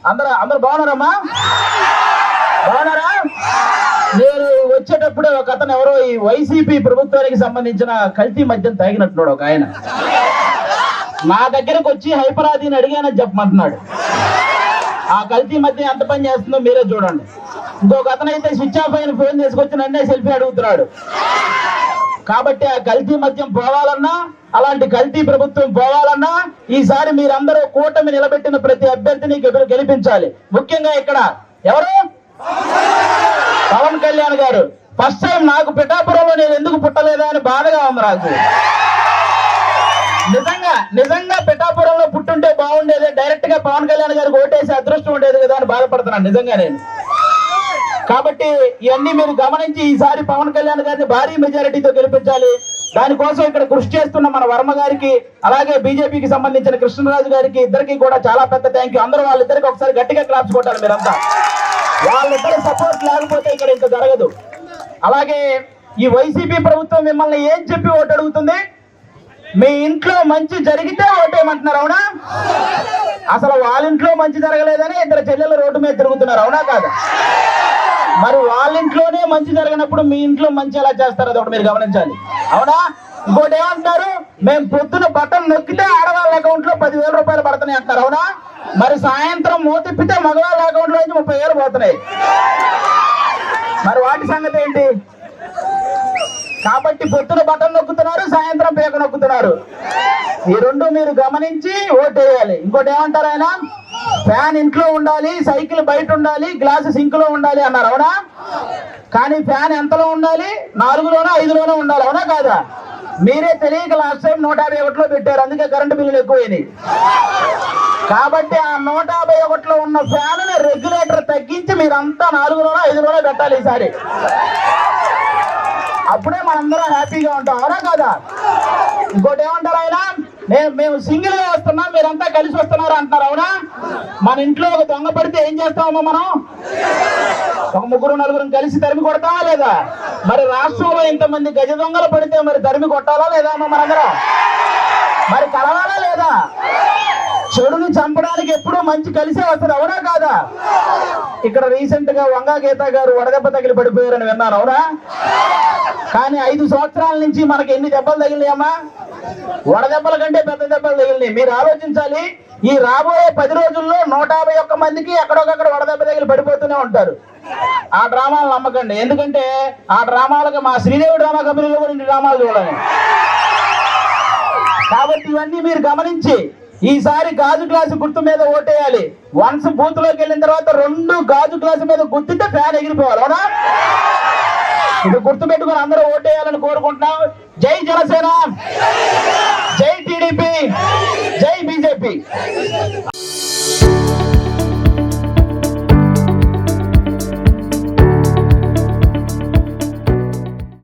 అందరు బాగున్నారమ్మా? బాగున్నారా? నేను వచ్చేటప్పుడే ఒక అతను ఎవరో ఈ వైసీపీ ప్రభుత్వానికి సంబంధించిన కల్తీ మద్యం తాగినట్టున్నాడు ఒక ఆయన. నా దగ్గరకు వచ్చి హైపరాదిని అడిగానని చెప్పమంటున్నాడు. ఆ కల్తీ మద్యం ఎంత పని చేస్తుందో మీరే చూడండి. ఇంకొక అతను అయితే స్విచ్ ఆఫ్ అయిన ఫోన్ తీసుకొచ్చి నన్నే సెల్ఫీ అడుగుతున్నాడు. కాబట్టి ఆ కల్తీ మద్యం పోవాలన్నా, అలాంటి కల్తీ ప్రభుత్వం పోవాలన్నా ఈసారి మీరందరూ కూటమి నిలబెట్టిన ప్రతి అభ్యర్థిని గెలిపించాలి. ముఖ్యంగా ఇక్కడ ఎవరు? పవన్ కళ్యాణ్ గారు. ఫస్ట్ టైం నాకు పిఠాపురంలో నేను ఎందుకు పుట్టలేదా అని బాధగా ఉంది నాకు. నిజంగా పిఠాపురంలో పుట్టుంటే బాగుండేది, డైరెక్ట్ గా పవన్ కళ్యాణ్ గారికి ఓటేసి అదృష్టం ఉండేది కదా అని బాధపడుతున్నాను నిజంగా నేను. కాబట్టి ఇవన్నీ మీరు గమనించి ఈసారి పవన్ కళ్యాణ్ గారిని భారీ మెజారిటీతో గెలిపించాలి. దానికోసం ఇక్కడ కృషి చేస్తున్న మన వర్మ గారికి, అలాగే బీజేపీకి సంబంధించిన కృష్ణరాజు గారికి, ఇద్దరికి కూడా చాలా పెద్ద థ్యాంక్ యూ. అందరూ వాళ్ళిద్దరికి ఒకసారి గట్టిగా క్లాప్స్ కొట్టాలి మీరంతా. వాళ్ళిద్దరి సపోర్ట్ లేకపోతే ఇక్కడ ఇంత జరగదు. అలాగే ఈ వైసీపీ ప్రభుత్వం మిమ్మల్ని ఏం చెప్పి ఓటు అడుగుతుంది? మీ ఇంట్లో మంచి జరిగితే ఓటేయమంటున్నారు, అవునా? అసలు వాళ్ళ ఇంట్లో మంచి జరగలేదని ఇద్దరు చెల్లెలు రోడ్డు మీద తిరుగుతున్నారు, అవునా కాదా? మరి వాళ్ళ ఇంట్లోనే మంచి జరిగినప్పుడు మీ ఇంట్లో మంచి ఎలా చేస్తారో అది ఒకటి మీరు గమనించాలి, అవునా? ఇంకోటి ఏమంటున్నారు? మేము పొద్దున బటన్ నొక్కితే ఆడవాళ్ళ అకౌంట్ లో 10,000 రూపాయలు పడుతున్నాయి అంటారు, అవునా? మరి సాయంత్రం మూతిప్పితే మగవాళ్ళ అకౌంట్ లో నుంచి 30,000 పోతున్నాయి. మరి వాటి సంగతి ఏంటి? కాబట్టి పొద్దున బటన్ నొక్కుతున్నారు, సాయంత్రం పేక నొక్కుతున్నారు. ఈ రెండు మీరు గమనించి ఓటేయాలి. ఇంకోటి ఏమంటారు ఆయన? ఫ్యాన్ ఇంట్లో ఉండాలి, సైకిల్ బయట ఉండాలి, గ్లాసు సింక్ లో ఉండాలి అన్నారు, అవునా? కానీ ఫ్యాన్ ఎంతలో ఉండాలి? 4లోనో 5లోనో ఉండాలి, అవునా కాదా? మీరే తెలియక లాస్ట్ టైం 151లో పెట్టారు, అందుకే కరెంటు బిల్లులు ఎక్కువైనాయి. కాబట్టి ఆ 151లో ఉన్న ఫ్యాన్ రెగ్యులేటర్ తగ్గించి మీరంతా 4లోనో 5లోనో పెట్టాలి ఈసారి. అప్పుడే మనందరం హ్యాపీగా ఉంటాం, అవునా కాదా? ఇంకోటి ఏమంటారు ఆయన? మేము సింగిల్ గా వస్తున్నాం, మీరంతా కలిసి వస్తున్నారు అంటున్నారు, అవునా? మన ఇంట్లో ఒక దొంగ పడితే ఏం చేస్తామమ్మా మనం? ఒక 3-4 కలిసి తరిమి కొడతామా లేదా? మరి రాష్ట్రంలో ఇంతమంది గజ దొంగలు పడితే మరి తరిమి కొట్టాలా లేదా అమ్మా మనందరం? మరి కలవాలా లేదా? చెడుని చంపడానికి ఎప్పుడూ మంచి కలిసే వస్తుంది, అవునా కాదా? ఇక్కడ రీసెంట్ గా వంగా గీత గారు వడదెబ్బ తగిలి పడిపోయారని విన్నారు, అవునా? కానీ 5 సంవత్సరాల నుంచి మనకి ఎన్ని దెబ్బలు తగిలినాయమ్మా? వడదెబ్బల కంటే పెద్ద దెబ్బలు తగిలినాయి. మీరు ఆలోచించాలి, ఈ రాబోయే 10 రోజుల్లో 151 మందికి ఎక్కడొకక్కడ వడదెబ్బ తగిలి పడిపోతూనే ఉంటారు. ఆ డ్రామాలు నమ్మకండి, ఎందుకంటే ఆ డ్రామాలకు మా శ్రీదేవి డ్రామా కంపెనీలో కూడా ఇన్ని డ్రామాలు చూడాలి. కాబట్టి ఇవన్నీ మీరు గమనించి ఈసారి గాజు గ్లాసు గుర్తు మీద ఓటేయాలి. వన్స్ బూత్ లోకి వెళ్ళిన తర్వాత 2 గాజు గ్లాసు మీద గుర్తితే ఫ్యాన్ ఎగిరిపోవాలి, అవునా? ఇది గుర్తు పెట్టుకుని అందరూ ఓటేయాలని కోరుకుంటున్నాం. జై జనసేన, జై టీడీపీ, జై బీజేపీ.